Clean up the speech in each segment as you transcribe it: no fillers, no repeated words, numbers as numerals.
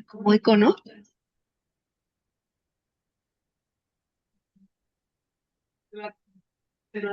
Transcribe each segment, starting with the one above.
como icono. Pero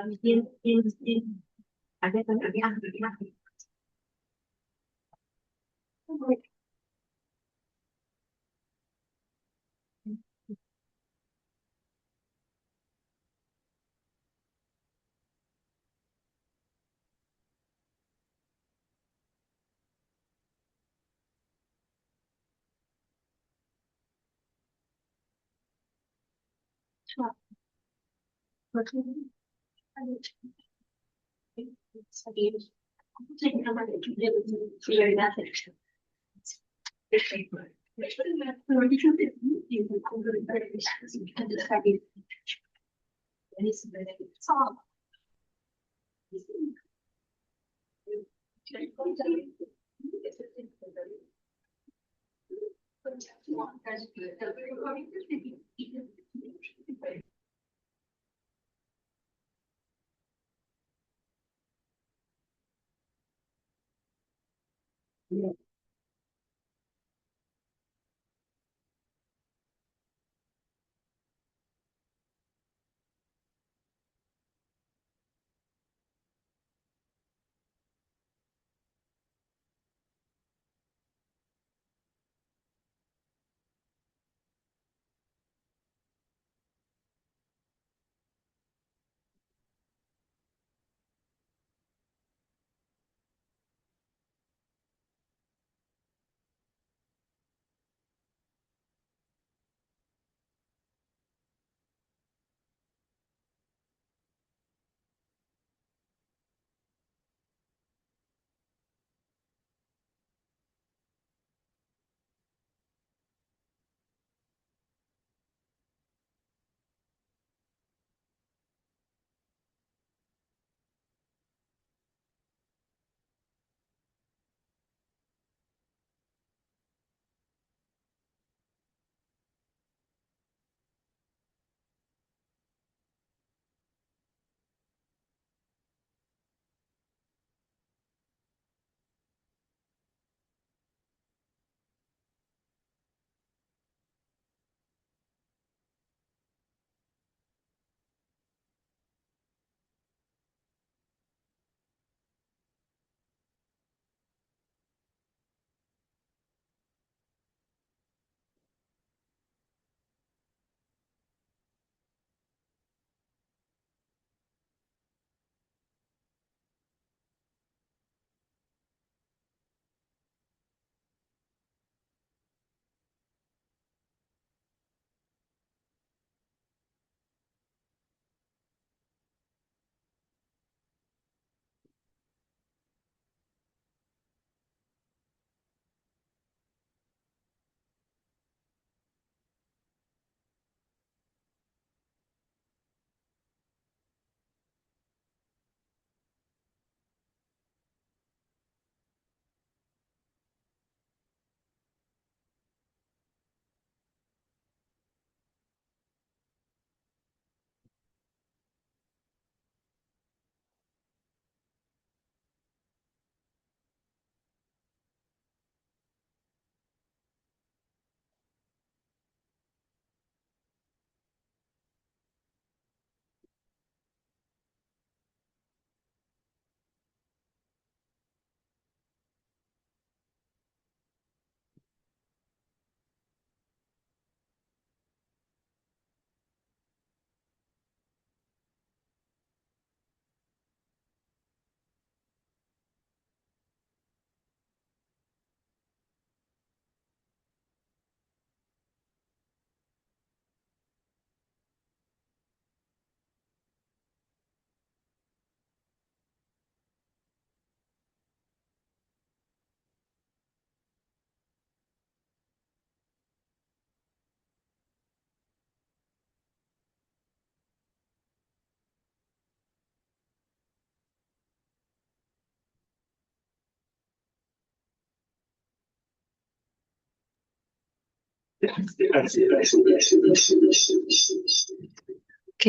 ok,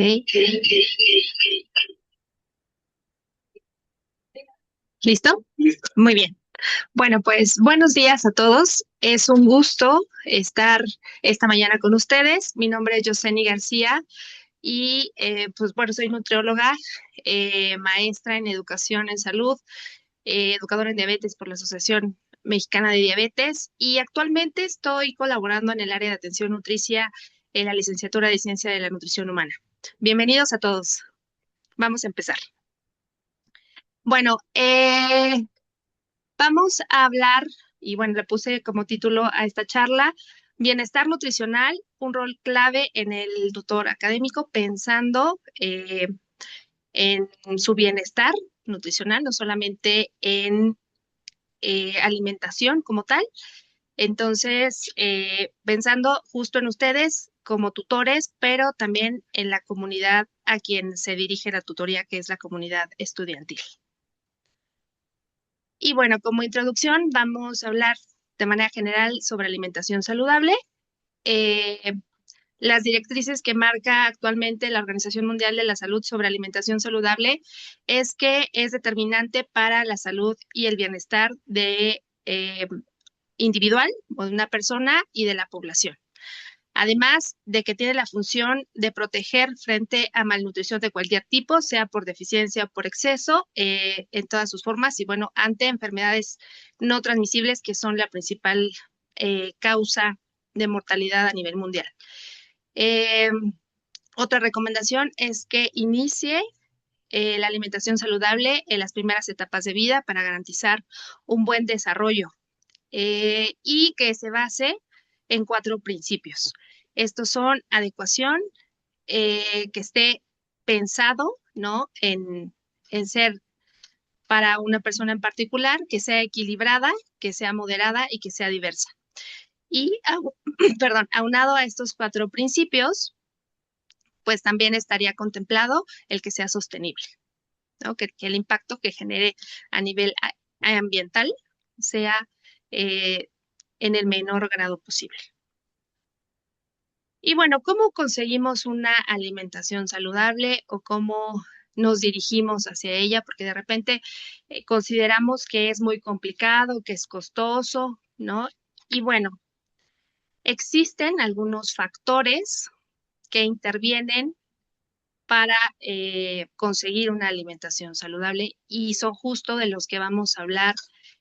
¿listo? Muy bien. Bueno, pues buenos días a todos. Es un gusto estar esta mañana con ustedes. Mi nombre es Yoseni García y pues bueno, soy nutrióloga, maestra en educación en salud, educadora en diabetes por la Asociación Mexicana de Diabetes y actualmente estoy colaborando en el área de atención nutricia en la licenciatura de Ciencia de la Nutrición Humana. Bienvenidos a todos. Vamos a empezar. Bueno, vamos a hablar, y bueno, le puse como título a esta charla, Bienestar nutricional, un rol clave en el tutor académico, pensando en su bienestar nutricional, no solamente en alimentación como tal. Entonces, pensando justo en ustedes como tutores, pero también en la comunidad a quien se dirige la tutoría, que es la comunidad estudiantil. Y bueno, como introducción, vamos a hablar de manera general sobre alimentación saludable. Eh, las directrices que marca actualmente la Organización Mundial de la Salud sobre alimentación saludable es que es determinante para la salud y el bienestar de individual o de una persona y de la población. Además de que tiene la función de proteger frente a malnutrición de cualquier tipo, sea por deficiencia o por exceso, en todas sus formas, y bueno, ante enfermedades no transmisibles que son la principal causa de mortalidad a nivel mundial. Eh, Otra recomendación es que inicie la alimentación saludable en las primeras etapas de vida para garantizar un buen desarrollo y que se base en 4 principios. Estos son adecuación, que esté pensado, ¿no? En ser para una persona en particular, que sea equilibrada, que sea moderada y que sea diversa. Y, perdón, aunado a estos 4 principios, pues también estaría contemplado el que sea sostenible, ¿no? Que el impacto que genere a nivel ambiental sea eh, en el menor grado posible. Y bueno, ¿cómo conseguimos una alimentación saludable o cómo nos dirigimos hacia ella? Porque de repente consideramos que es muy complicado, que es costoso, ¿no? Y bueno, existen algunos factores que intervienen para conseguir una alimentación saludable y son justo de los que vamos a hablar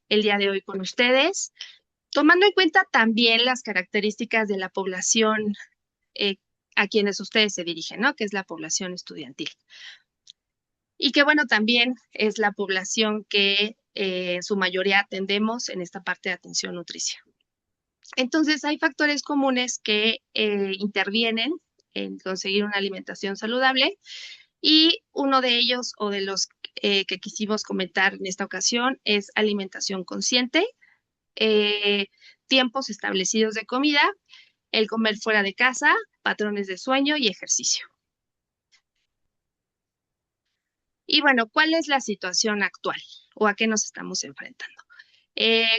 el día de hoy con ustedes, tomando en cuenta también las características de la población eh, a quienes ustedes se dirigen, ¿no? Que es la población estudiantil. Y que bueno, también es la población que en su mayoría atendemos en esta parte de atención nutricia. Entonces, hay factores comunes que intervienen en conseguir una alimentación saludable y uno de ellos o de los que quisimos comentar en esta ocasión es alimentación consciente, eh, tiempos establecidos de comida, el comer fuera de casa, patrones de sueño y ejercicio. Y bueno, ¿cuál es la situación actual o a qué nos estamos enfrentando?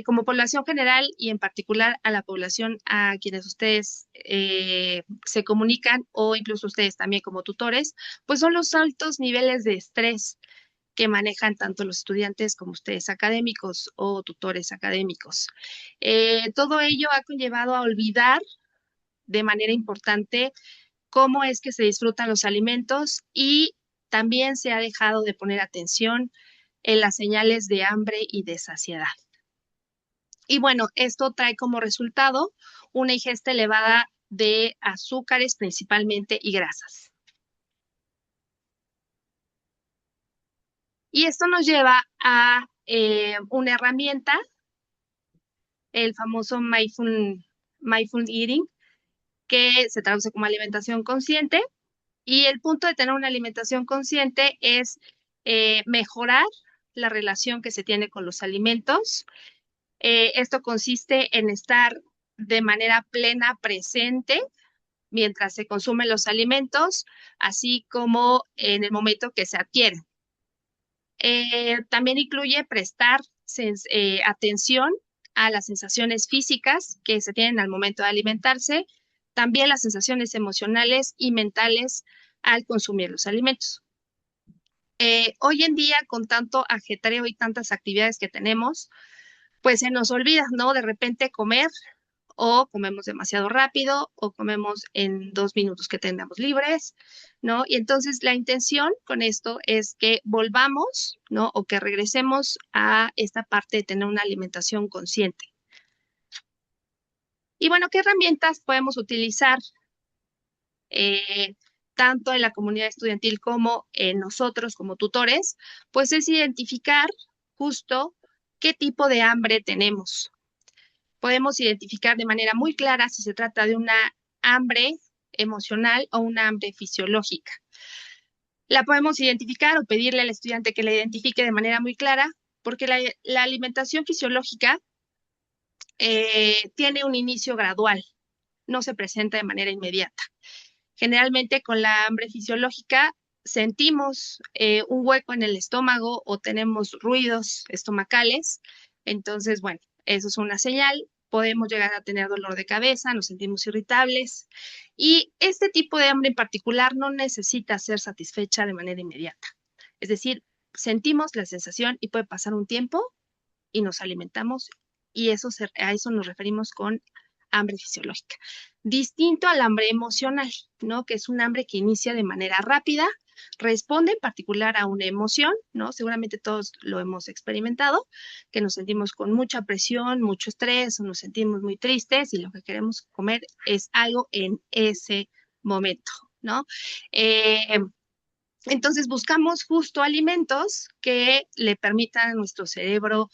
Como población general y en particular a la población a quienes ustedes se comunican o incluso ustedes también como tutores, pues son los altos niveles de estrés que manejan tanto los estudiantes como ustedes académicos o tutores académicos. Todo ello ha conllevado a olvidar de manera importante cómo es que se disfrutan los alimentos y también se ha dejado de poner atención en las señales de hambre y de saciedad. Y bueno, esto trae como resultado una ingesta elevada de azúcares principalmente y grasas. Y esto nos lleva a una herramienta, el famoso mindful eating, que se traduce como alimentación consciente. Y el punto de tener una alimentación consciente es mejorar la relación que se tiene con los alimentos. Esto consiste en estar de manera plena presente mientras se consumen los alimentos, así como en el momento que se adquieren. También incluye prestar atención a las sensaciones físicas que se tienen al momento de alimentarse, también las sensaciones emocionales y mentales al consumir los alimentos. Hoy en día, con tanto ajetreo y tantas actividades que tenemos, pues se nos olvida, ¿no? De repente comer o comemos demasiado rápido o comemos en 2 minutos que tengamos libres, ¿no? Y entonces la intención con esto es que volvamos, ¿no? O que regresemos a esta parte de tener una alimentación consciente. Y bueno, ¿qué herramientas podemos utilizar eh, tanto en la comunidad estudiantil como en nosotros como tutores? Pues es identificar justo qué tipo de hambre tenemos. Podemos identificar de manera muy clara si se trata de una hambre emocional o una hambre fisiológica. La podemos identificar o pedirle al estudiante que la identifique de manera muy clara, porque la alimentación fisiológica tiene un inicio gradual, no se presenta de manera inmediata. Generalmente con la hambre fisiológica sentimos un hueco en el estómago o tenemos ruidos estomacales. Entonces, bueno, eso es una señal. Podemos llegar a tener dolor de cabeza, nos sentimos irritables. Y este tipo de hambre en particular no necesita ser satisfecha de manera inmediata. Es decir, sentimos la sensación y puede pasar un tiempo y nos alimentamos y a eso nos referimos con hambre fisiológica. Distinto al hambre emocional, ¿no? Que es un hambre que inicia de manera rápida, responde en particular a una emoción, ¿no? Seguramente todos lo hemos experimentado, que nos sentimos con mucha presión, mucho estrés, o nos sentimos muy tristes y lo que queremos comer es algo en ese momento, ¿no? Eh, entonces buscamos justo alimentos que le permitan a nuestro cerebro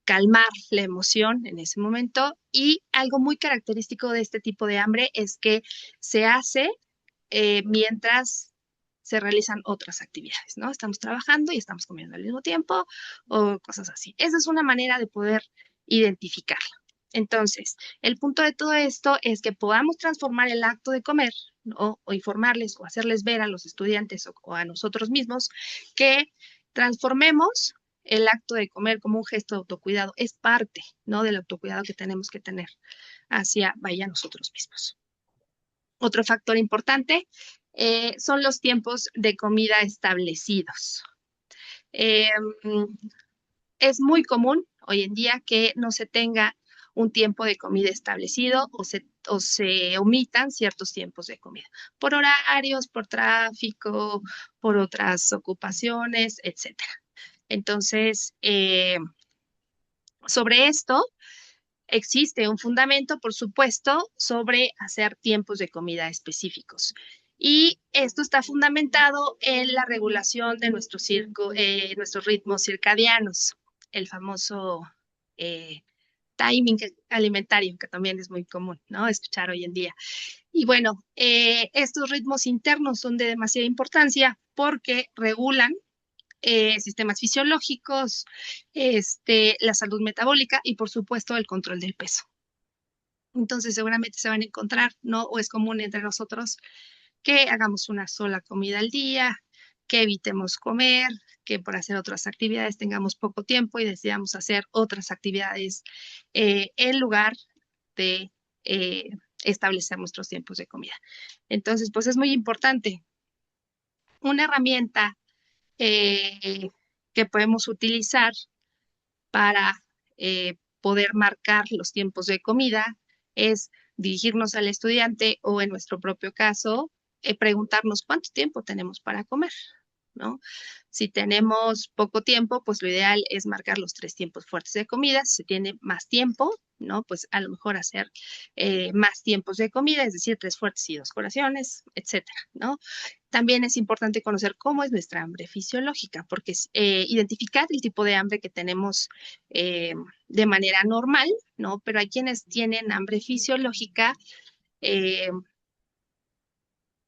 calmar la emoción en ese momento. Y algo muy característico de este tipo de hambre es que se hace mientras se realizan otras actividades, ¿no? Estamos trabajando y estamos comiendo al mismo tiempo o cosas así. Esa es una manera de poder identificarla. Entonces, el punto de todo esto es que podamos transformar el acto de comer, ¿no? O informarles o hacerles ver a los estudiantes o a nosotros mismos que transformemos el acto de comer como un gesto de autocuidado. Es parte, ¿no? Del autocuidado que tenemos que tener hacia, vaya, nosotros mismos. Otro factor importante son los tiempos de comida establecidos. Eh, es muy común hoy en día que no se tenga un tiempo de comida establecido o se omitan ciertos tiempos de comida, por horarios, por tráfico, por otras ocupaciones, etcétera. Entonces, sobre esto existe un fundamento, por supuesto, sobre hacer tiempos de comida específicos. Y esto está fundamentado en la regulación de nuestros ritmos circadianos, el famoso eh, timing alimentario, que también es muy común, ¿no? Escuchar hoy en día. Y bueno, estos ritmos internos son de demasiada importancia porque regulan sistemas fisiológicos, la salud metabólica y por supuesto el control del peso. Entonces seguramente se van a encontrar, ¿no? O es común entre nosotros que hagamos una sola comida al día, que evitemos comer, que por hacer otras actividades tengamos poco tiempo y decidamos hacer otras actividades en lugar de eh, establecer nuestros tiempos de comida. Entonces, pues es muy importante. Una herramienta que podemos utilizar para poder marcar los tiempos de comida es dirigirnos al estudiante o en nuestro propio caso, preguntarnos cuánto tiempo tenemos para comer, ¿no? Si tenemos poco tiempo, pues lo ideal es marcar los 3 tiempos fuertes de comida. Si se tiene más tiempo, ¿no? Pues a lo mejor hacer más tiempos de comida, es decir, 3 fuertes y 2 colaciones, etcétera, ¿no? También es importante conocer cómo es nuestra hambre fisiológica, porque identificar el tipo de hambre que tenemos de manera normal, ¿no? Pero hay quienes tienen hambre fisiológica eh,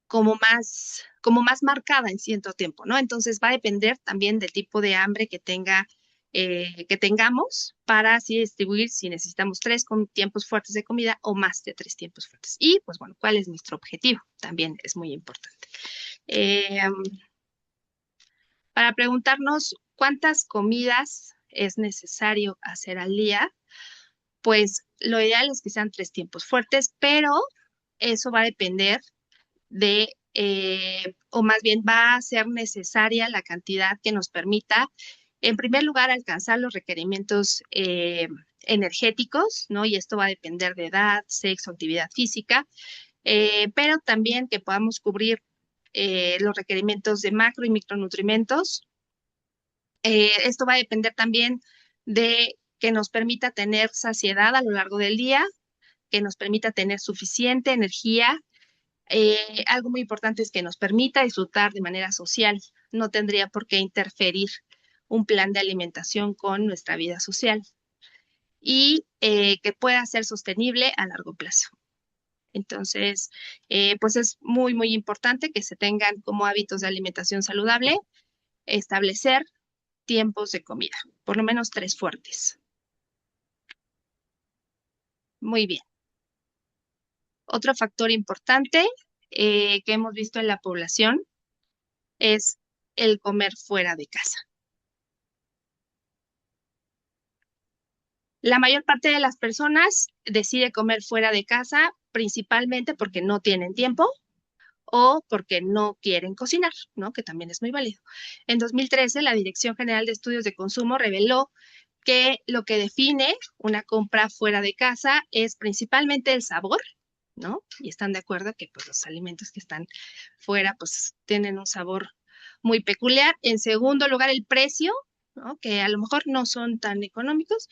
como más marcada en cierto tiempo, ¿no? Entonces va a depender también del tipo de hambre que tengamos para así distribuir si necesitamos 3 tiempos fuertes de comida o más de 3 tiempos fuertes. Y pues bueno, ¿cuál es nuestro objetivo? También es muy importante. Eh, para preguntarnos cuántas comidas es necesario hacer al día, pues lo ideal es que sean 3 tiempos fuertes, pero eso va a depender o más bien va a ser necesaria la cantidad que nos permita, en primer lugar, alcanzar los requerimientos energéticos, ¿no? Y esto va a depender de edad, sexo, actividad física, pero también que podamos cubrir los requerimientos de macro y micronutrimentos. Esto va a depender también de que nos permita tener saciedad a lo largo del día, que nos permita tener suficiente energía. Algo muy importante es que nos permita disfrutar de manera social. No tendría por qué interferir un plan de alimentación con nuestra vida social y que pueda ser sostenible a largo plazo. Entonces, pues es muy, muy importante que se tengan como hábitos de alimentación saludable, establecer tiempos de comida, por lo menos 3 fuertes. Muy bien. Otro factor importante que hemos visto en la población es el comer fuera de casa. La mayor parte de las personas decide comer fuera de casa principalmente porque no tienen tiempo o porque no quieren cocinar, ¿no? Que también es muy válido. En 2013, la Dirección General de Estudios de Consumo reveló que lo que define una compra fuera de casa es principalmente el sabor, ¿no? Y están de acuerdo que pues, los alimentos que están fuera pues tienen un sabor muy peculiar. En segundo lugar, el precio, ¿no? Que a lo mejor no son tan económicos,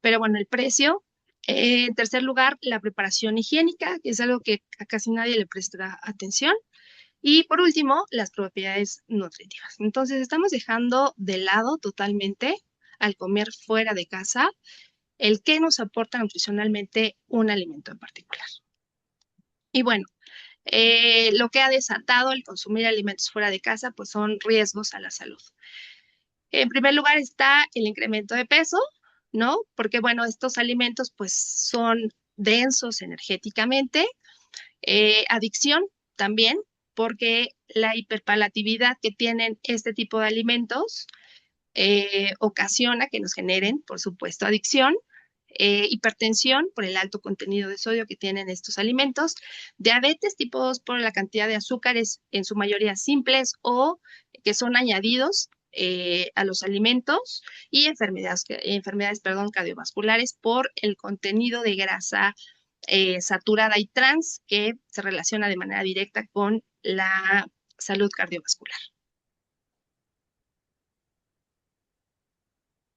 pero bueno, el precio. En tercer lugar, la preparación higiénica, que es algo que a casi nadie le presta atención. Y por último, las propiedades nutritivas. Entonces, estamos dejando de lado totalmente al comer fuera de casa el que nos aporta nutricionalmente un alimento en particular. Y bueno, lo que ha desatado el consumir alimentos fuera de casa, pues son riesgos a la salud. En primer lugar está el incremento de peso, ¿no? Porque bueno, estos alimentos pues son densos energéticamente. Adicción también, porque la hiperpalatividad que tienen este tipo de alimentos ocasiona que nos generen, por supuesto, adicción, hipertensión por el alto contenido de sodio que tienen estos alimentos, diabetes tipo 2 por la cantidad de azúcares en su mayoría simples o que son añadidos a los alimentos y enfermedades cardiovasculares por el contenido de grasa saturada y trans que se relaciona de manera directa con la salud cardiovascular.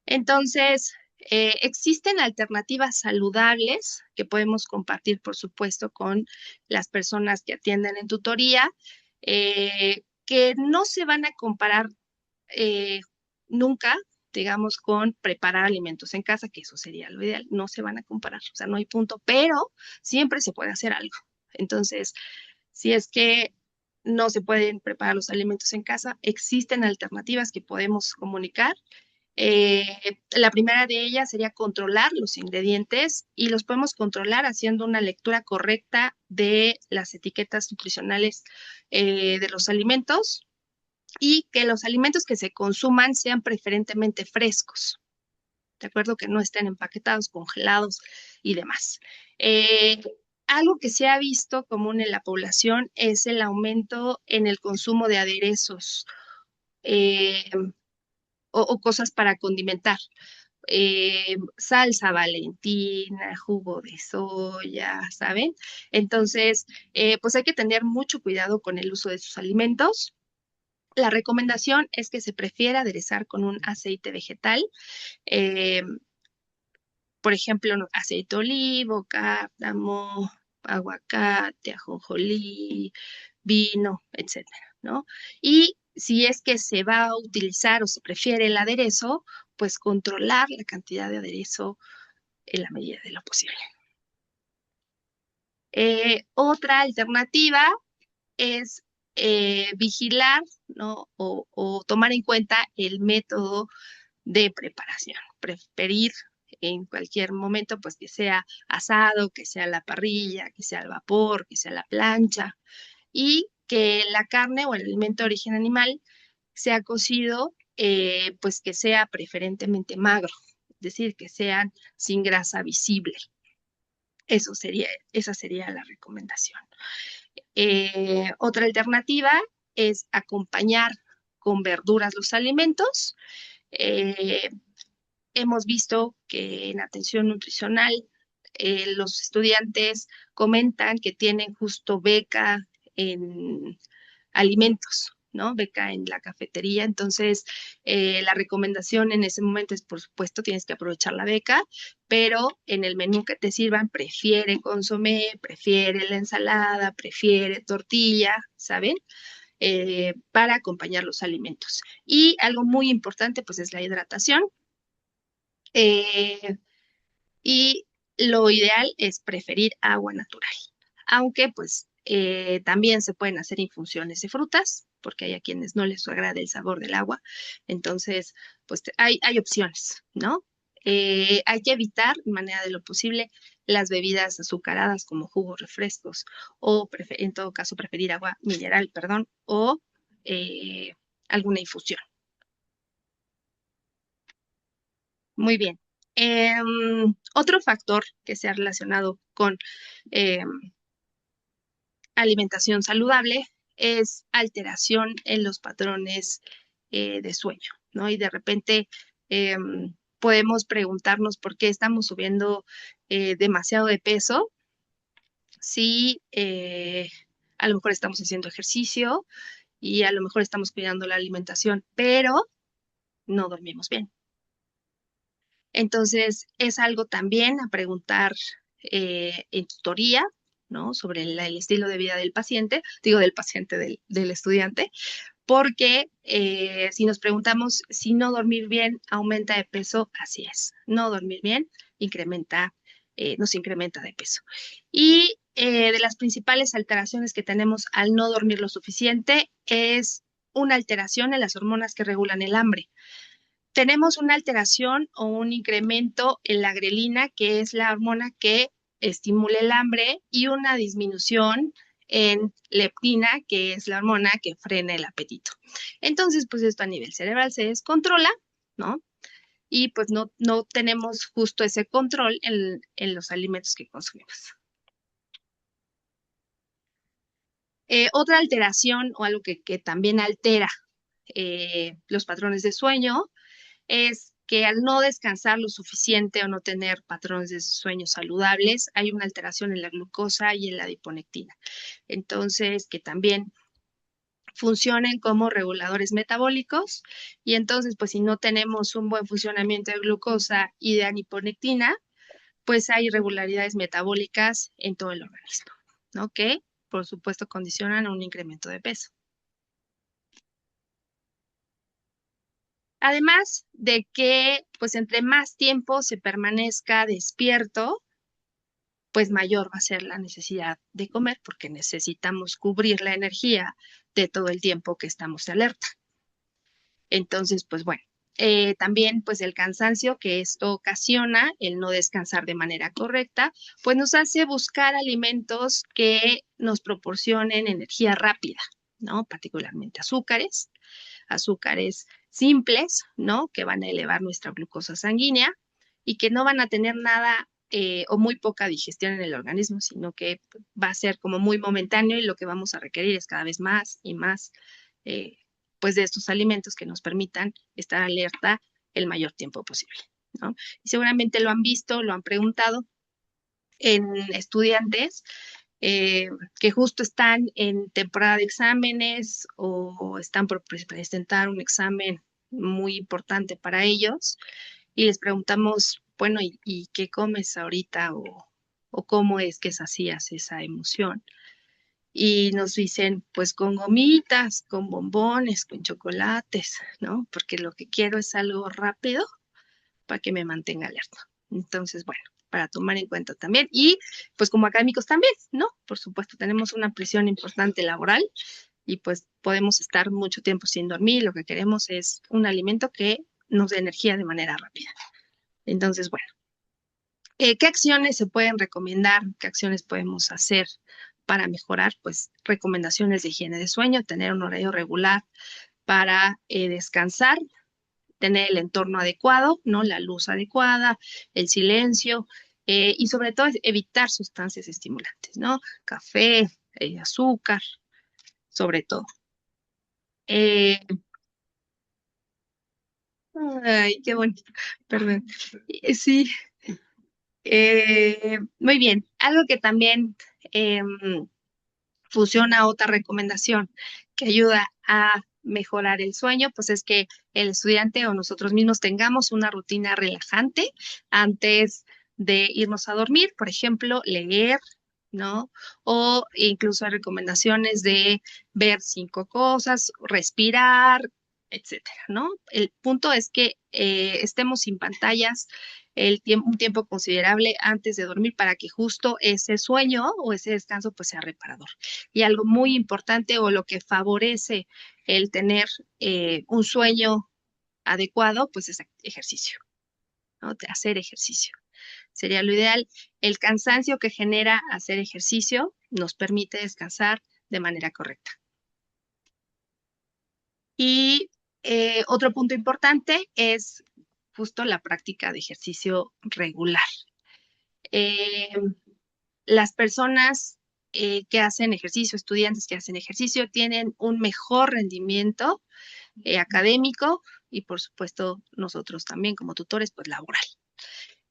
Entonces, existen alternativas saludables que podemos compartir, por supuesto, con las personas que atienden en tutoría, que no se van a comparar nunca, digamos, con preparar alimentos en casa, que eso sería lo ideal, no se van a comparar, o sea, no hay punto, pero siempre se puede hacer algo. Entonces, si es que no se pueden preparar los alimentos en casa, existen alternativas que podemos comunicar. La primera de ellas sería controlar los ingredientes y los podemos controlar haciendo una lectura correcta de las etiquetas nutricionales de los alimentos y que los alimentos que se consuman sean preferentemente frescos, de acuerdo, que no estén empaquetados, congelados y demás. Algo que se ha visto común en la población es el aumento en el consumo de aderezos eh, o cosas para condimentar. Salsa Valentina, jugo de soya, ¿saben? Entonces, pues hay que tener mucho cuidado con el uso de sus alimentos. La recomendación es que se prefiera aderezar con un aceite vegetal, eh, por ejemplo, aceite de olivo, cártamo, aguacate, ajonjolí, vino, etcétera, ¿no? Y si es que se va a utilizar o se prefiere el aderezo, pues controlar la cantidad de aderezo en la medida de lo posible. Otra alternativa es vigilar, ¿no? O tomar en cuenta el método de preparación. Preferir en cualquier momento, pues que sea asado, que sea a la parrilla, que sea al vapor, que sea a la plancha y que la carne o el alimento de origen animal sea cocido, pues que sea preferentemente magro, es decir, que sean sin grasa visible. Esa sería la recomendación. Otra alternativa es acompañar con verduras los alimentos. hemos visto que en atención nutricional los estudiantes comentan que tienen justo beca en alimentos, ¿no? Beca en la cafetería. Entonces, la recomendación en ese momento es, por supuesto, tienes que aprovechar la beca, pero en el menú que te sirvan, prefiere consomé, prefiere la ensalada, prefiere tortilla, ¿saben? Para acompañar los alimentos. Y algo muy importante, pues, es la hidratación. Eh, y lo ideal es preferir agua natural, aunque pues también se pueden hacer infusiones de frutas, porque hay a quienes no les agrada el sabor del agua, entonces pues hay opciones, ¿no? Hay que evitar, de manera de lo posible, las bebidas azucaradas como jugos, refrescos, o en todo caso preferir agua mineral, perdón, o eh, alguna infusión. Muy bien. Otro factor que se ha relacionado con alimentación saludable es alteración en los patrones de sueño, ¿no? Y de repente podemos preguntarnos por qué estamos subiendo demasiado de peso si a lo mejor estamos haciendo ejercicio y a lo mejor estamos cuidando la alimentación, pero no dormimos bien. Entonces, es algo también a preguntar en tutoría, ¿no? Sobre el estilo de vida del paciente, digo del paciente, del estudiante, porque si nos preguntamos si no dormir bien aumenta de peso, así es. No dormir bien incrementa, nos incrementa de peso. Y de las principales alteraciones que tenemos al no dormir lo suficiente es una alteración en las hormonas que regulan el hambre. Tenemos una alteración o un incremento en la grelina, que es la hormona que estimula el hambre, y una disminución en leptina, que es la hormona que frena el apetito. Entonces, pues esto a nivel cerebral se descontrola, ¿no? Y pues no tenemos justo ese control en los alimentos que consumimos. Otra alteración o algo que también altera los patrones de sueño es que al no descansar lo suficiente o no tener patrones de sueño saludables, hay una alteración en la glucosa y en la adiponectina. Entonces, que también funcionen como reguladores metabólicos y entonces, pues si no tenemos un buen funcionamiento de glucosa y de adiponectina, pues hay irregularidades metabólicas en todo el organismo, ¿no? Que, por supuesto, condicionan a un incremento de peso. Además de que, pues entre más tiempo se permanezca despierto, pues mayor va a ser la necesidad de comer porque necesitamos cubrir la energía de todo el tiempo que estamos de alerta. Entonces, pues bueno, también pues el cansancio que esto ocasiona, el no descansar de manera correcta, pues nos hace buscar alimentos que nos proporcionen energía rápida, ¿no? Particularmente azúcares simples, ¿no? Que van a elevar nuestra glucosa sanguínea y que no van a tener nada o muy poca digestión en el organismo, sino que va a ser como muy momentáneo y lo que vamos a requerir es cada vez más y más, pues de estos alimentos que nos permitan estar alerta el mayor tiempo posible, ¿no? Y seguramente lo han visto, lo han preguntado en estudiantes que justo están en temporada de exámenes o están por presentar un examen muy importante para ellos y les preguntamos, bueno, ¿y qué comes ahorita o cómo es que sacías esa emoción? Y nos dicen, pues con gomitas, con bombones, con chocolates, ¿no? Porque lo que quiero es algo rápido para que me mantenga alerta. Entonces, bueno, para tomar en cuenta también. Y pues como académicos también, ¿no? Por supuesto, tenemos una presión importante laboral y pues podemos estar mucho tiempo sin dormir. Lo que queremos es un alimento que nos dé energía de manera rápida. Entonces, bueno, ¿qué acciones se pueden recomendar? ¿Qué acciones podemos hacer para mejorar? Pues recomendaciones de higiene de sueño, tener un horario regular para descansar, tener el entorno adecuado, ¿no? La luz adecuada, el silencio y sobre todo evitar sustancias estimulantes, ¿no? Café, azúcar, sobre todo. Eh, Ay, qué bonito. Perdón. Sí, muy bien. Algo que también funciona, otra recomendación que ayuda a mejorar el sueño, pues es que el estudiante o nosotros mismos tengamos una rutina relajante antes de irnos a dormir, por ejemplo, leer, ¿no? O incluso hay recomendaciones de ver 5 cosas, respirar, etcétera, ¿no? El punto es que estemos sin pantallas un tiempo considerable antes de dormir para que justo ese sueño o ese descanso pues sea reparador. Y algo muy importante o lo que favorece el tener un sueño adecuado, pues es ejercicio, ¿no? De hacer ejercicio. Sería lo ideal. El cansancio que genera hacer ejercicio nos permite descansar de manera correcta. Y otro punto importante es justo la práctica de ejercicio regular. Eh, las personas que hacen ejercicio, estudiantes que hacen ejercicio, tienen un mejor rendimiento académico y por supuesto nosotros también como tutores, pues laboral.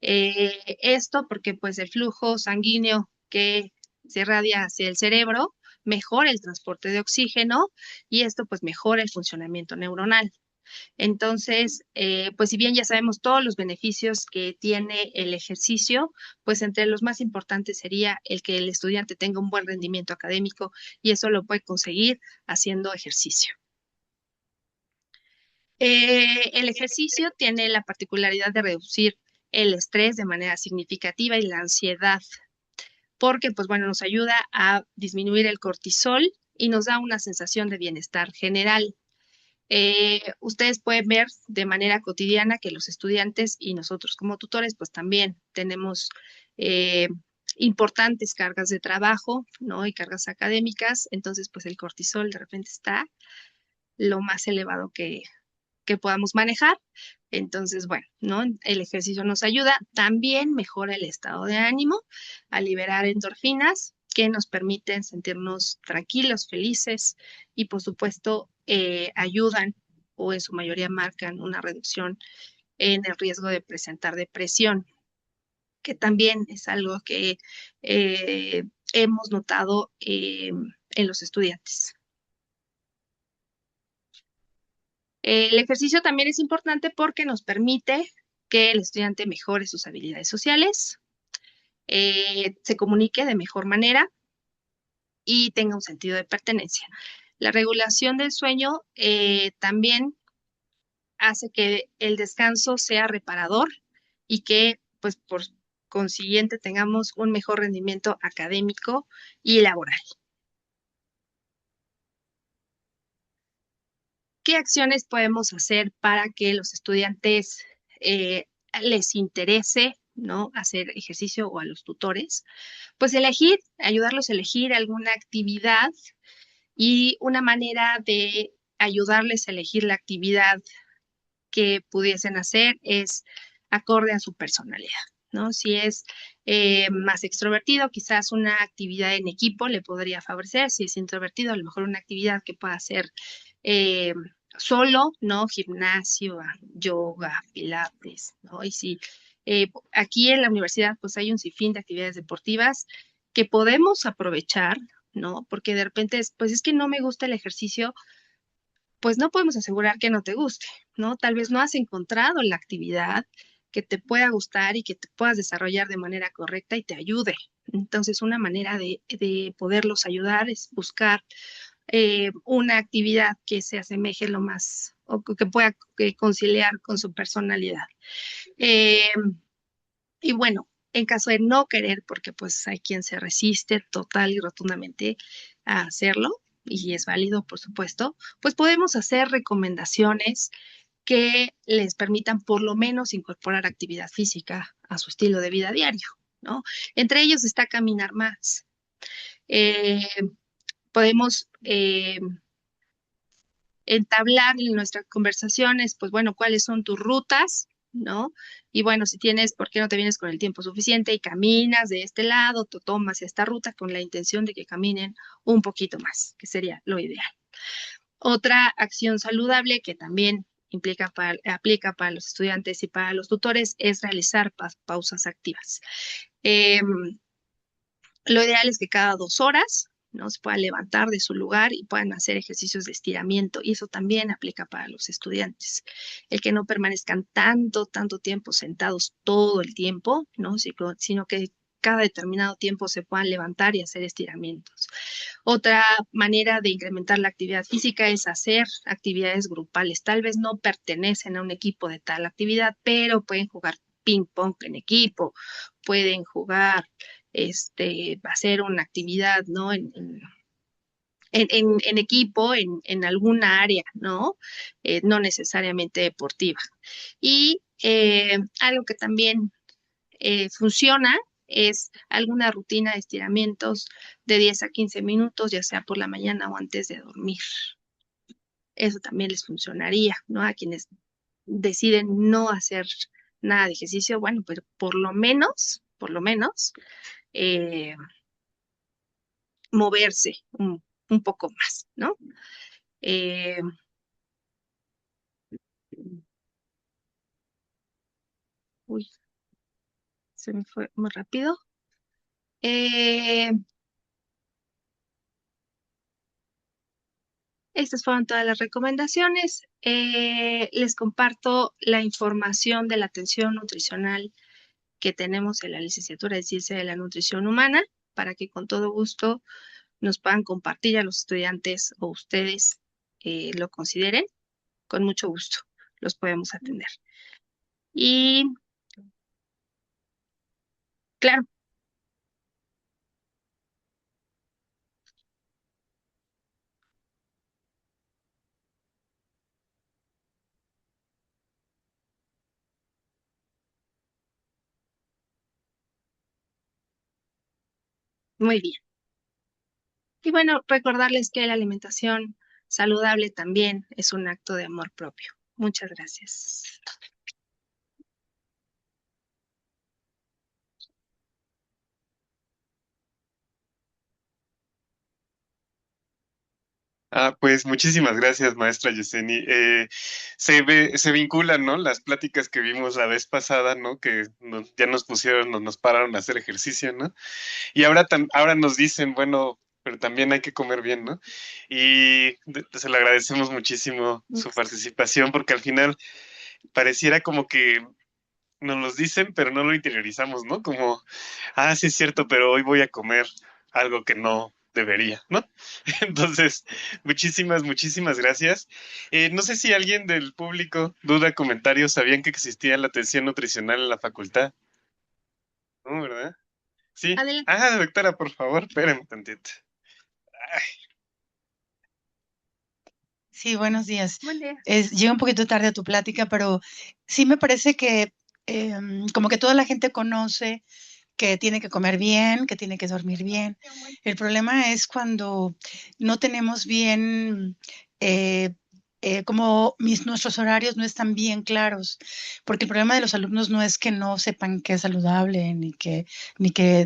Esto porque pues el flujo sanguíneo que se irradia hacia el cerebro mejora el transporte de oxígeno y esto pues mejora el funcionamiento neuronal. Entonces, pues si bien ya sabemos todos los beneficios que tiene el ejercicio, pues entre los más importantes sería el que el estudiante tenga un buen rendimiento académico y eso lo puede conseguir haciendo ejercicio. El ejercicio tiene la particularidad de reducir el estrés de manera significativa y la ansiedad, porque pues bueno, nos ayuda a disminuir el cortisol y nos da una sensación de bienestar general. Ustedes pueden ver de manera cotidiana que los estudiantes y nosotros como tutores pues también tenemos eh, importantes cargas de trabajo, ¿no? Y cargas académicas, entonces pues el cortisol de repente está lo más elevado que podamos manejar. Entonces, bueno, ¿no? El ejercicio nos ayuda, también mejora el estado de ánimo, a liberar endorfinas que nos permiten sentirnos tranquilos, felices y por supuesto ayudan o en su mayoría marcan una reducción en el riesgo de presentar depresión, que también es algo que eh, hemos notado en los estudiantes. El ejercicio también es importante porque nos permite que el estudiante mejore sus habilidades sociales, se comunique de mejor manera y tenga un sentido de pertenencia. La regulación del sueño también hace que el descanso sea reparador y que, pues, por consiguiente, tengamos un mejor rendimiento académico y laboral. ¿Qué acciones podemos hacer para que los estudiantes eh, les interese, ¿no? Hacer ejercicio o a los tutores? Pues elegir, ayudarlos a elegir alguna actividad y una manera de ayudarles a elegir la actividad que pudiesen hacer es acorde a su personalidad, ¿no? Si es más extrovertido, quizás una actividad en equipo le podría favorecer. Si es introvertido, a lo mejor una actividad que pueda hacer eh, solo, ¿no? Gimnasio, yoga, pilates, ¿no? Y si aquí en la universidad pues hay un sinfín de actividades deportivas que podemos aprovechar, ¿no? Porque de repente pues es que no me gusta el ejercicio, pues no podemos asegurar que no te guste, ¿no? Tal vez no has encontrado la actividad que te pueda gustar y que te puedas desarrollar de manera correcta y te ayude. Entonces, una manera de poderlos ayudar es buscar una actividad que se asemeje lo más o que pueda conciliar con su personalidad. Eh, y bueno, en caso de no querer, porque pues hay quien se resiste total y rotundamente a hacerlo, y es válido, por supuesto, pues podemos hacer recomendaciones que les permitan por lo menos incorporar actividad física a su estilo de vida diario, ¿no? Entre ellos está caminar más. Eh, podemos entablar en nuestras conversaciones, pues bueno, cuáles son tus rutas, ¿no? Y bueno, si tienes, ¿por qué no te vienes con el tiempo suficiente y caminas de este lado, tú tomas esta ruta con la intención de que caminen un poquito más, que sería lo ideal. Otra acción saludable que también aplica para los estudiantes y para los tutores es realizar pausas activas. Lo ideal es que cada 2 horas, ¿no?, se puedan levantar de su lugar y puedan hacer ejercicios de estiramiento, y eso también aplica para los estudiantes. El que no permanezcan tanto tiempo sentados todo el tiempo, ¿no?, sino que cada determinado tiempo se puedan levantar y hacer estiramientos. Otra manera de incrementar la actividad física es hacer actividades grupales. Tal vez no pertenecen a un equipo de tal actividad, pero pueden jugar ping pong en equipo, pueden jugar, hacer una actividad, ¿no?, en equipo, en alguna área, ¿no? No necesariamente deportiva. Y algo que también funciona es alguna rutina de estiramientos de 10 a 15 minutos, ya sea por la mañana o antes de dormir. Eso también les funcionaría, ¿no? A quienes deciden no hacer nada de ejercicio, bueno, pero por lo menos, eh, moverse un poco más, ¿no? Eh, uy, se me fue muy rápido. Eh, Estas fueron todas las recomendaciones. Les comparto la información de la atención nutricional que tenemos en la licenciatura de Ciencia de la Nutrición Humana, para que con todo gusto nos puedan compartir a los estudiantes o ustedes lo consideren. Con mucho gusto los podemos atender. Y claro, muy bien. Y bueno, recordarles que la alimentación saludable también es un acto de amor propio. Muchas gracias. Pues muchísimas gracias, maestra Yeseni. Se vinculan, ¿no? Las pláticas que vimos la vez pasada, ¿no? Que ya nos pusieron, nos pararon a hacer ejercicio, ¿no? Y ahora nos dicen, bueno, pero también hay que comer bien, ¿no? Y se le agradecemos muchísimo su participación, porque al final pareciera como que nos los dicen, pero no lo interiorizamos, ¿no? Como, sí es cierto, pero hoy voy a comer algo que no debería, ¿no? Entonces, muchísimas gracias. No sé si alguien del público, duda, comentarios, sabían que existía la atención nutricional en la facultad, ¿no? ¿Verdad? Sí. Adelante. Doctora, por favor, espérenme tantito. Sí, buenos días. Buen día. Llego un poquito tarde a tu plática, pero sí me parece que como que toda la gente conoce que tiene que comer bien, que tiene que dormir bien. El problema es cuando no tenemos bien, como nuestros horarios no están bien claros, porque el problema de los alumnos no es que no sepan qué es saludable, ni que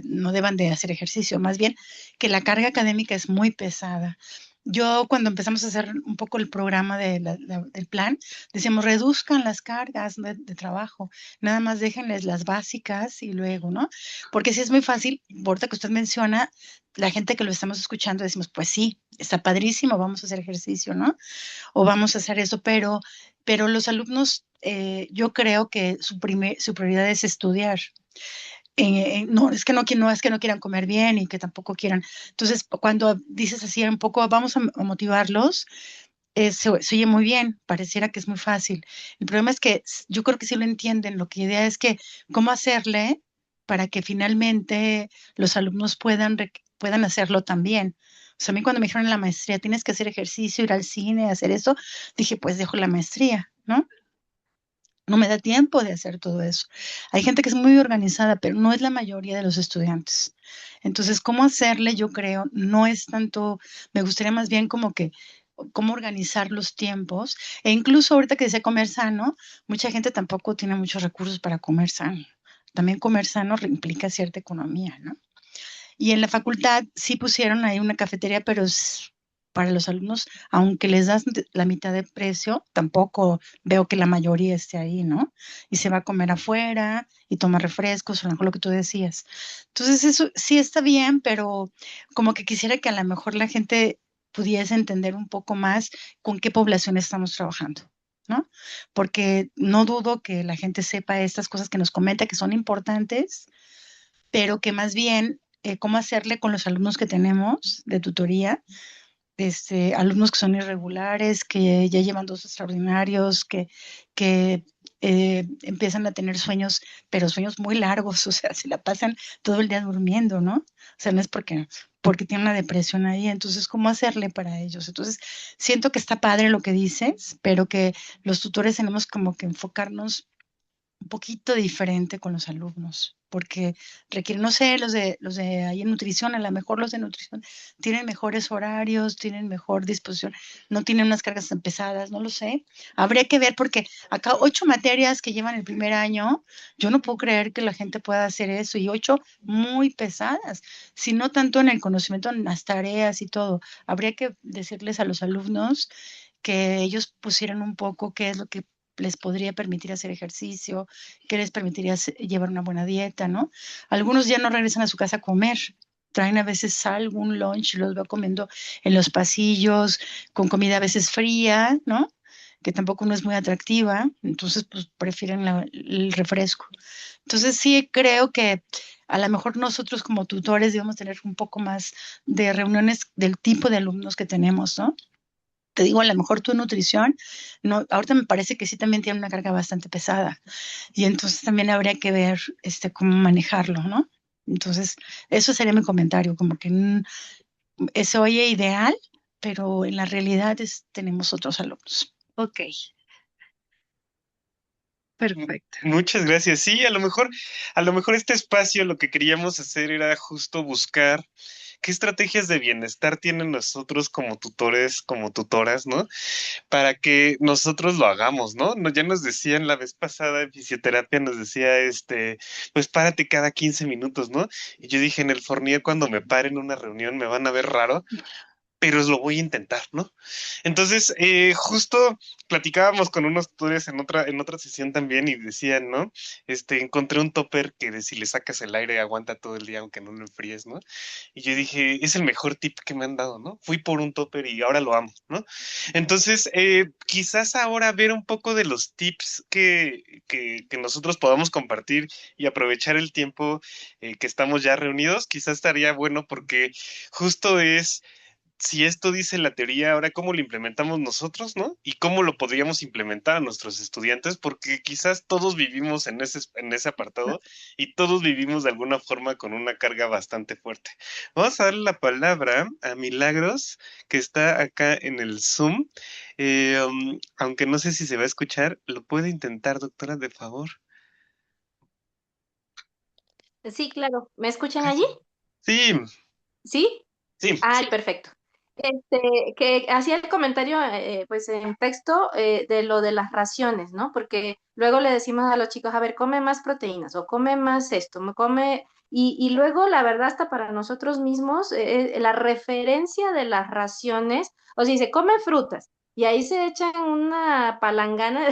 no deban de hacer ejercicio, más bien que la carga académica es muy pesada. Yo, cuando empezamos a hacer un poco el programa del plan, decíamos, reduzcan las cargas de trabajo, nada más déjenles las básicas y luego, ¿no? Porque sí es muy fácil, ahorita que usted menciona, la gente que lo estamos escuchando, decimos, pues sí, está padrísimo, vamos a hacer ejercicio, ¿no? O vamos a hacer eso, pero los alumnos, yo creo que su prioridad es estudiar. No, es que no es que no quieran comer bien y que tampoco quieran. Entonces, cuando dices así un poco, vamos a motivarlos, se oye muy bien, pareciera que es muy fácil. El problema es que yo creo que sí lo entienden. Lo que idea es que cómo hacerle para que finalmente los alumnos puedan hacerlo también. O sea, a mí cuando me dijeron en la maestría, tienes que hacer ejercicio, ir al cine, hacer eso, dije, pues dejo la maestría, ¿no? No me da tiempo de hacer todo eso. Hay gente que es muy organizada, pero no es la mayoría de los estudiantes. Entonces, ¿cómo hacerle? Yo creo, no es tanto, me gustaría más bien como que cómo organizar los tiempos. E incluso ahorita que decía comer sano, mucha gente tampoco tiene muchos recursos para comer sano. También comer sano implica cierta economía, ¿no? Y en la facultad sí pusieron ahí una cafetería, pero para los alumnos, aunque les das la mitad de precio, tampoco veo que la mayoría esté ahí, ¿no? Y se va a comer afuera y toma refrescos, o a lo mejor lo que tú decías. Entonces, eso sí está bien, pero como que quisiera que a lo mejor la gente pudiese entender un poco más con qué población estamos trabajando, ¿no? Porque no dudo que la gente sepa estas cosas que nos comenta, que son importantes, pero que más bien cómo hacerle con los alumnos que tenemos de tutoría, alumnos que son irregulares, que ya llevan dos extraordinarios, que empiezan a tener sueños, pero sueños muy largos, o sea, se la pasan todo el día durmiendo, ¿no? O sea, no es porque tienen una depresión ahí, entonces, ¿cómo hacerle para ellos? Entonces, siento que está padre lo que dices, pero que los tutores tenemos como que enfocarnos un poquito diferente con los alumnos, porque requieren, no sé, los de ahí en nutrición, a lo mejor los de nutrición tienen mejores horarios, tienen mejor disposición, no tienen unas cargas tan pesadas, no lo sé. Habría que ver, porque acá 8 materias que llevan el primer año, yo no puedo creer que la gente pueda hacer eso, y 8 muy pesadas, sino tanto en el conocimiento, en las tareas y todo. Habría que decirles a los alumnos que ellos pusieran un poco qué es lo que les podría permitir hacer ejercicio, qué les permitiría llevar una buena dieta, ¿no? Algunos ya no regresan a su casa a comer, traen a veces algún lunch, los veo comiendo en los pasillos, con comida a veces fría, ¿no? Que tampoco no es muy atractiva, entonces pues prefieren el refresco. Entonces sí creo que a lo mejor nosotros como tutores debemos tener un poco más de reuniones del tipo de alumnos que tenemos, ¿no? Te digo, a lo mejor tu nutrición, no, ahorita me parece que sí también tiene una carga bastante pesada y entonces también habría que ver cómo manejarlo, ¿no? Entonces, eso sería mi comentario, como que se oye ideal, pero en la realidad tenemos otros alumnos. Ok, perfecto. Muchas gracias. Sí, a lo mejor este espacio lo que queríamos hacer era justo buscar qué estrategias de bienestar tienen nosotros como tutores, como tutoras, ¿no? Para que nosotros lo hagamos, ¿no? Ya nos decían la vez pasada en fisioterapia, nos decía, pues párate cada 15 minutos, ¿no? Y yo dije, en el Fournier, cuando me pare en una reunión, me van a ver raro, pero lo voy a intentar, ¿no? Entonces, justo platicábamos con unos tutores en otra sesión también y decían, ¿no? Encontré un topper que si le sacas el aire aguanta todo el día aunque no lo enfríes, ¿no? Y yo dije, es el mejor tip que me han dado, ¿no? Fui por un topper y ahora lo amo, ¿no? Entonces, quizás ahora ver un poco de los tips que nosotros podamos compartir y aprovechar el tiempo que estamos ya reunidos, quizás estaría bueno porque justo es si esto dice la teoría, ahora cómo lo implementamos nosotros, ¿no? Y cómo lo podríamos implementar a nuestros estudiantes, porque quizás todos vivimos en ese apartado y todos vivimos de alguna forma con una carga bastante fuerte. Vamos a darle la palabra a Milagros, que está acá en el Zoom. Aunque no sé si se va a escuchar, lo puede intentar, doctora, de favor. Sí, claro. ¿Me escuchan allí? Sí, ¿Sí? sí. Ay, perfecto. Que hacía el comentario, pues en texto, de lo de las raciones, ¿no? Porque luego le decimos a los chicos, a ver, come más proteínas o come más esto, y luego la verdad hasta para nosotros mismos, la referencia de las raciones, o sea, se come frutas. Y ahí se echan una palangana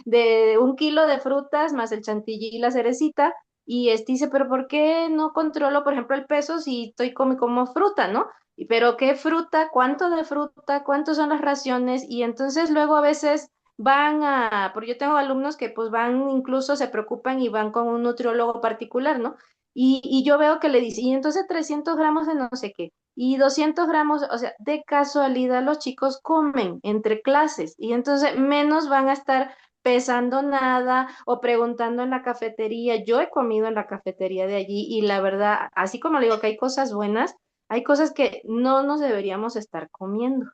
de 1 kilo de frutas más el chantilly y la cerecita, y dice, pero ¿por qué no controlo, por ejemplo, el peso si estoy como fruta, ¿no? Pero qué fruta, cuánto de fruta, cuántos son las raciones, y entonces luego a veces porque yo tengo alumnos que pues van, incluso se preocupan y van con un nutriólogo particular, ¿no? Y yo veo que le dice, y entonces 300 gramos de no sé qué, y 200 gramos, o sea, de casualidad los chicos comen entre clases, y entonces menos van a estar pesando nada o preguntando en la cafetería. Yo he comido en la cafetería de allí y la verdad, así como le digo que hay cosas buenas, hay cosas que no nos deberíamos estar comiendo.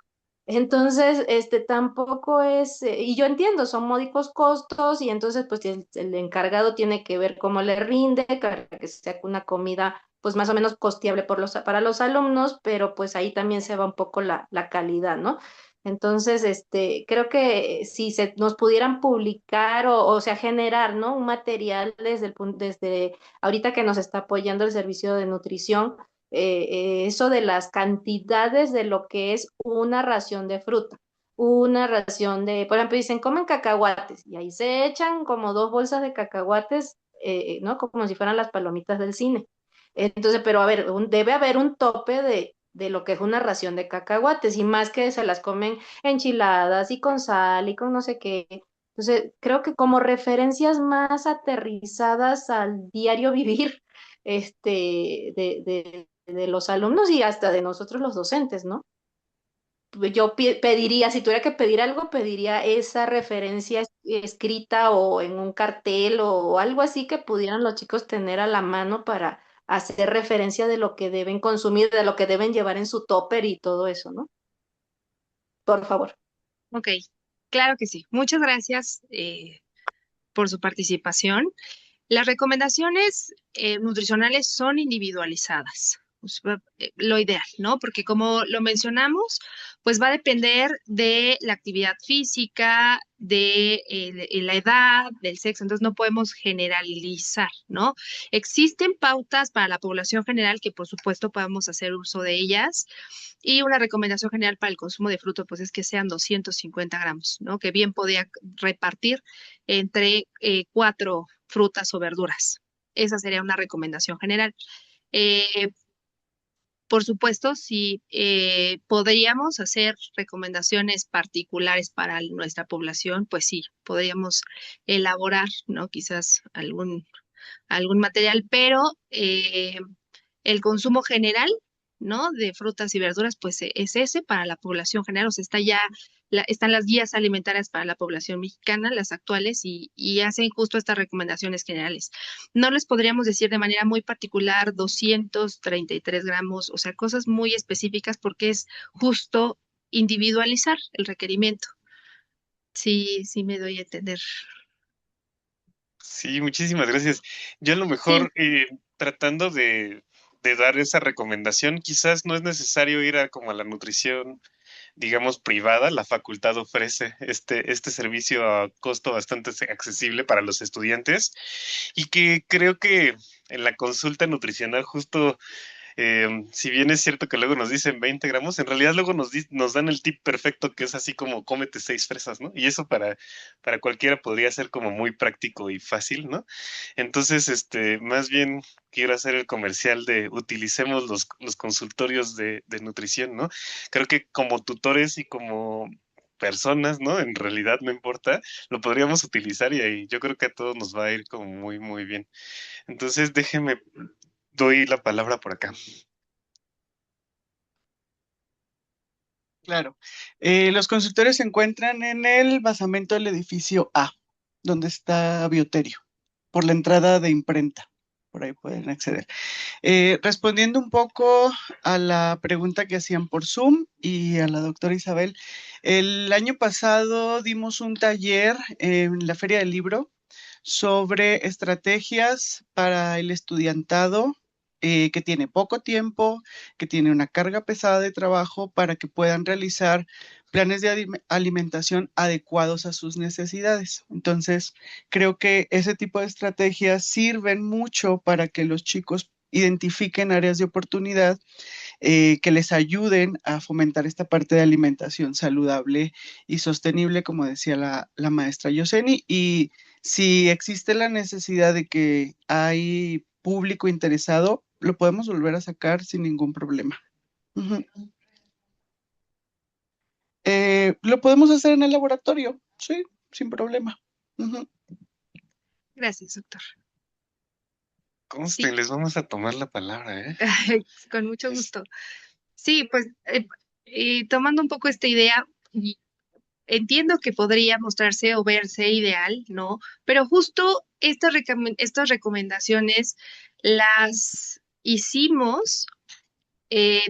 Entonces, tampoco es, y yo entiendo, son módicos costos y entonces pues el encargado tiene que ver cómo le rinde, para que sea una comida pues más o menos costeable para los alumnos, pero pues ahí también se va un poco la calidad, ¿no? Entonces, creo que si nos pudieran publicar o sea, generar, ¿no? Un material desde ahorita que nos está apoyando el servicio de nutrición, eso de las cantidades de lo que es una ración de fruta, una ración de, por ejemplo, dicen, comen cacahuates, y ahí se echan como 2 bolsas de cacahuates, ¿no? Como si fueran las palomitas del cine. Entonces, pero a ver, debe haber un tope de lo que es una ración de cacahuates, y más que se las comen enchiladas y con sal y con no sé qué. Entonces, creo que como referencias más aterrizadas al diario vivir, de los alumnos y hasta de nosotros los docentes, ¿no? Yo pediría, si tuviera que pedir algo, pediría esa referencia escrita o en un cartel o algo así que pudieran los chicos tener a la mano para hacer referencia de lo que deben consumir, de lo que deben llevar en su topper y todo eso, ¿no? Por favor. Ok, claro que sí. Muchas gracias por su participación. Las recomendaciones nutricionales son individualizadas, o sea, lo ideal, ¿no? Porque como lo mencionamos, pues va a depender de la actividad física, de la edad, del sexo, entonces no podemos generalizar, ¿no? Existen pautas para la población general que por supuesto podemos hacer uso de ellas y una recomendación general para el consumo de fruto, pues es que sean 250 gramos, ¿no? Que bien podía repartir entre 4 frutas o verduras. Esa sería una recomendación general. Eh, por supuesto, si podríamos hacer recomendaciones particulares para nuestra población, pues sí, podríamos elaborar, ¿no? Quizás algún material, pero el consumo general, ¿no? De frutas y verduras, pues es ese para la población general. O sea, están las guías alimentarias para la población mexicana, las actuales, y hacen justo estas recomendaciones generales. No les podríamos decir de manera muy particular 233 gramos, o sea, cosas muy específicas porque es justo individualizar el requerimiento. Sí, sí me doy a entender. Sí, muchísimas gracias. Yo a lo Sí, mejor tratando de dar esa recomendación, quizás no es necesario ir a como a la nutrición, digamos, privada. La facultad ofrece este servicio a costo bastante accesible para los estudiantes y que creo que en la consulta nutricional justo si bien es cierto que luego nos dicen 20 gramos, en realidad luego nos dan el tip perfecto que es así como cómete 6 fresas, ¿no? Y eso para cualquiera podría ser como muy práctico y fácil, ¿no? Entonces, más bien quiero hacer el comercial de utilicemos los consultorios de nutrición, ¿no? Creo que como tutores y como personas, ¿no? En realidad no importa, lo podríamos utilizar y ahí yo creo que a todos nos va a ir como muy, muy bien. Entonces, déjeme, doy la palabra por acá. Claro. Los consultorios se encuentran en el basamento del edificio A, donde está Bioterio, por la entrada de imprenta. Por ahí pueden acceder. Respondiendo un poco a la pregunta que hacían por Zoom y a la doctora Isabel, el año pasado dimos un taller en la Feria del Libro sobre estrategias para el estudiantado que tiene poco tiempo, que tiene una carga pesada de trabajo para que puedan realizar planes de alimentación adecuados a sus necesidades. Entonces, creo que ese tipo de estrategias sirven mucho para que los chicos identifiquen áreas de oportunidad que les ayuden a fomentar esta parte de alimentación saludable y sostenible, como decía la maestra Yoseni. Y si existe la necesidad de que hay público interesado, lo podemos volver a sacar sin ningún problema. Ujú. Lo podemos hacer en el laboratorio, sí, sin problema. Ujú. gracias, doctor. Conste, Sí, les vamos a tomar la palabra, ¿eh? con mucho Es- gusto. Sí, pues tomando un poco esta idea, y entiendo que podría mostrarse o verse ideal, ¿no? Pero justo estas recomendaciones las hicimos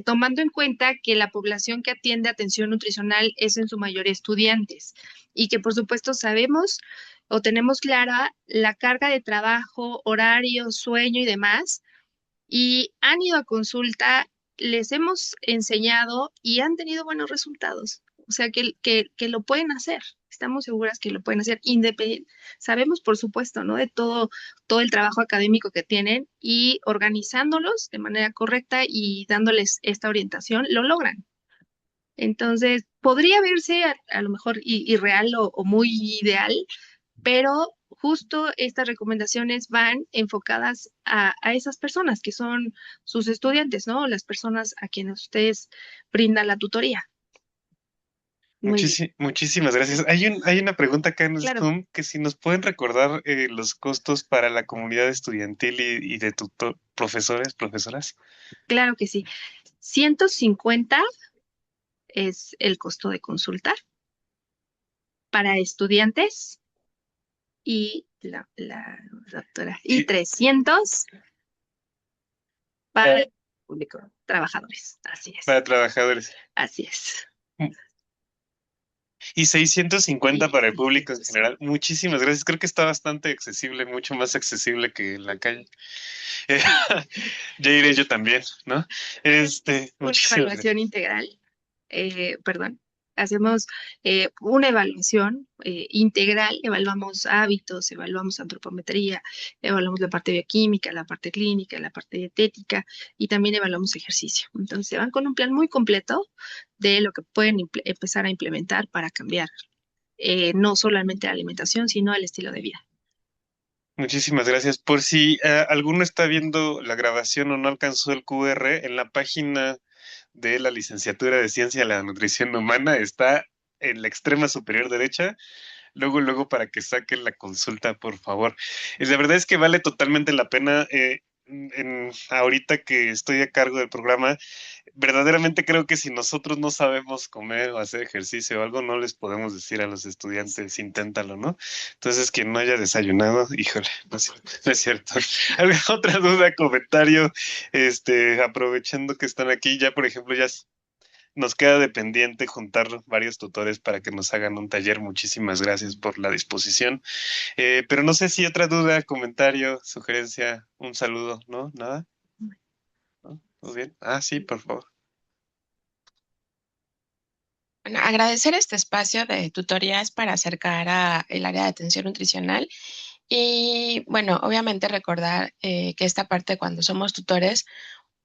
tomando en cuenta que la población que atiende atención nutricional es en su mayoría estudiantes y que por supuesto sabemos o tenemos clara la carga de trabajo, horario, sueño y demás, y han ido a consulta, les hemos enseñado y han tenido buenos resultados. o sea, que lo pueden hacer. Estamos seguras que lo pueden hacer sabemos, por supuesto, ¿no? De todo el trabajo académico que tienen y organizándolos de manera correcta y dándoles esta orientación, lo logran. Entonces, podría verse a lo mejor irreal o muy ideal, pero justo estas recomendaciones van enfocadas a esas personas que son sus estudiantes, ¿no? Las personas a quienes ustedes brindan la tutoría. Muy bien, Muchísimas gracias. Hay una pregunta acá en el claro, Zoom que si nos pueden recordar los costos para la comunidad estudiantil y de tutor, profesores, profesoras. claro que sí. 150 es el costo de consulta para estudiantes y la doctora, y Y, 300 para el público, trabajadores. para trabajadores. Así es. Y 650 para el público en 600, general. Muchísimas gracias. Creo que está bastante accesible, mucho más accesible que en la calle. Eh, ya iré yo también, ¿no? Una Muchísimas gracias. evaluación integral, perdón, hacemos una evaluación integral, evaluamos hábitos, evaluamos antropometría, evaluamos la parte bioquímica, la parte clínica, la parte dietética y también evaluamos ejercicio. Entonces se van con un plan muy completo de lo que pueden empezar a implementar para cambiar no solamente la alimentación, sino el estilo de vida. Muchísimas gracias. Por si alguno está viendo la grabación o no alcanzó el QR, en la página de la licenciatura de Ciencia de la Nutrición Humana está en la extrema superior derecha. Luego para que saquen la consulta, por favor. Y la verdad es que vale totalmente la pena. Ahorita que estoy a cargo del programa, verdaderamente creo que si nosotros no sabemos comer o hacer ejercicio o algo, no les podemos decir a los estudiantes, inténtalo, ¿no? Entonces, quien no haya desayunado, híjole, no es cierto. ¿Alguna otra duda, comentario? Aprovechando que están aquí, ya por ejemplo, ya nos queda de pendiente juntar varios tutores para que nos hagan un taller. Muchísimas gracias por la disposición. Pero no sé si otra duda, comentario, sugerencia, un saludo, ¿no? ¿Nada? ¿No? ¿Todo bien? Ah, sí, por favor. Bueno, agradecer este espacio de tutorías para acercar a el área de atención nutricional y bueno, obviamente recordar que esta parte cuando somos tutores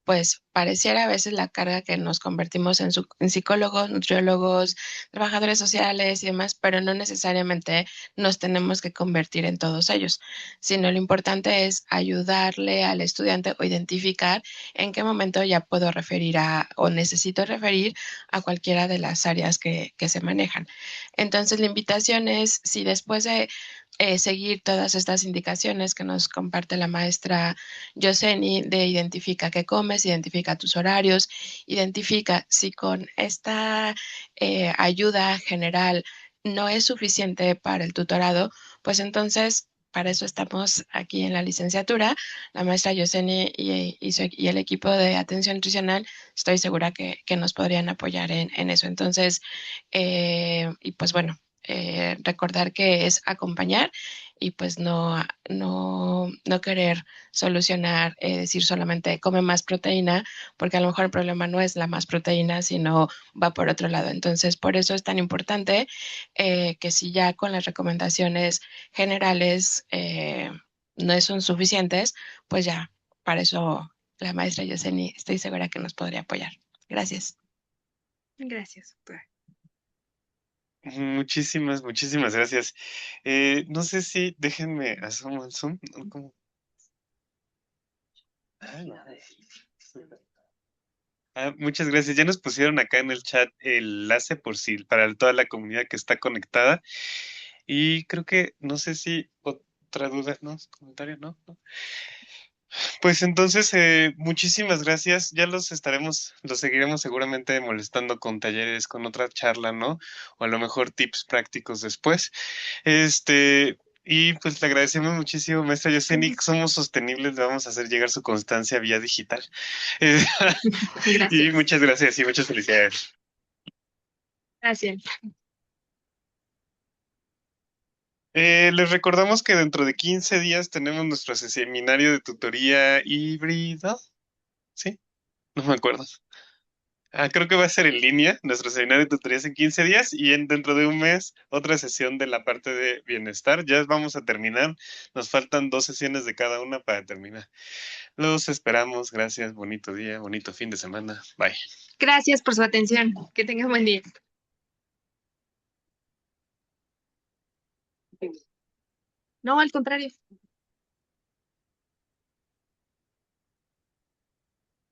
pues pareciera a veces la carga que nos convertimos en psicólogos, nutriólogos, trabajadores sociales y demás, pero no necesariamente nos tenemos que convertir en todos ellos, sino lo importante es ayudarle al estudiante o identificar en qué momento ya puedo referir a o necesito referir a cualquiera de las áreas que se manejan. Entonces, la invitación es, si después de seguir todas estas indicaciones que nos comparte la maestra Yoseni, de identifica qué comes, identifica tus horarios, identifica si con esta ayuda general no es suficiente para el tutorado, pues entonces para eso estamos aquí en la licenciatura. La maestra Yoseni y el equipo de atención nutricional, estoy segura que nos podrían apoyar en eso. Entonces, y pues bueno, recordar que es acompañar y pues no querer solucionar, decir solamente come más proteína, porque a lo mejor el problema no es la más proteína, sino va por otro lado. Entonces, por eso es tan importante que si ya con las recomendaciones generales no son suficientes, pues ya, para eso la maestra Yoseni estoy segura que nos podría apoyar. Gracias. Gracias, doctora. Muchísimas gracias. No sé si déjenme asomo al Zoom. ¿No? Muchas gracias. Ya nos pusieron acá en el chat el enlace por si para toda la comunidad que está conectada. Y creo que no sé si otra duda, ¿no? Comentario, ¿no? ¿No? Pues entonces, muchísimas gracias. Ya los seguiremos seguramente molestando con talleres, con otra charla, ¿no? O a lo mejor tips prácticos después. Y pues le agradecemos muchísimo, maestra Yoseni. Somos sostenibles, le vamos a hacer llegar su constancia vía digital. Eh, y Gracias. muchas gracias y muchas felicidades. Gracias. Les recordamos que dentro de 15 días tenemos nuestro seminario de tutoría híbrido. ¿Sí? No me acuerdo. Creo que va a ser en línea, nuestro seminario de tutorías en 15 días y dentro de un mes otra sesión de la parte de bienestar. Ya vamos a terminar, nos faltan 2 sesiones de cada una para terminar. Los esperamos, gracias, bonito día, bonito fin de semana, bye. Gracias por su atención. Que tengan buen día. No, al contrario.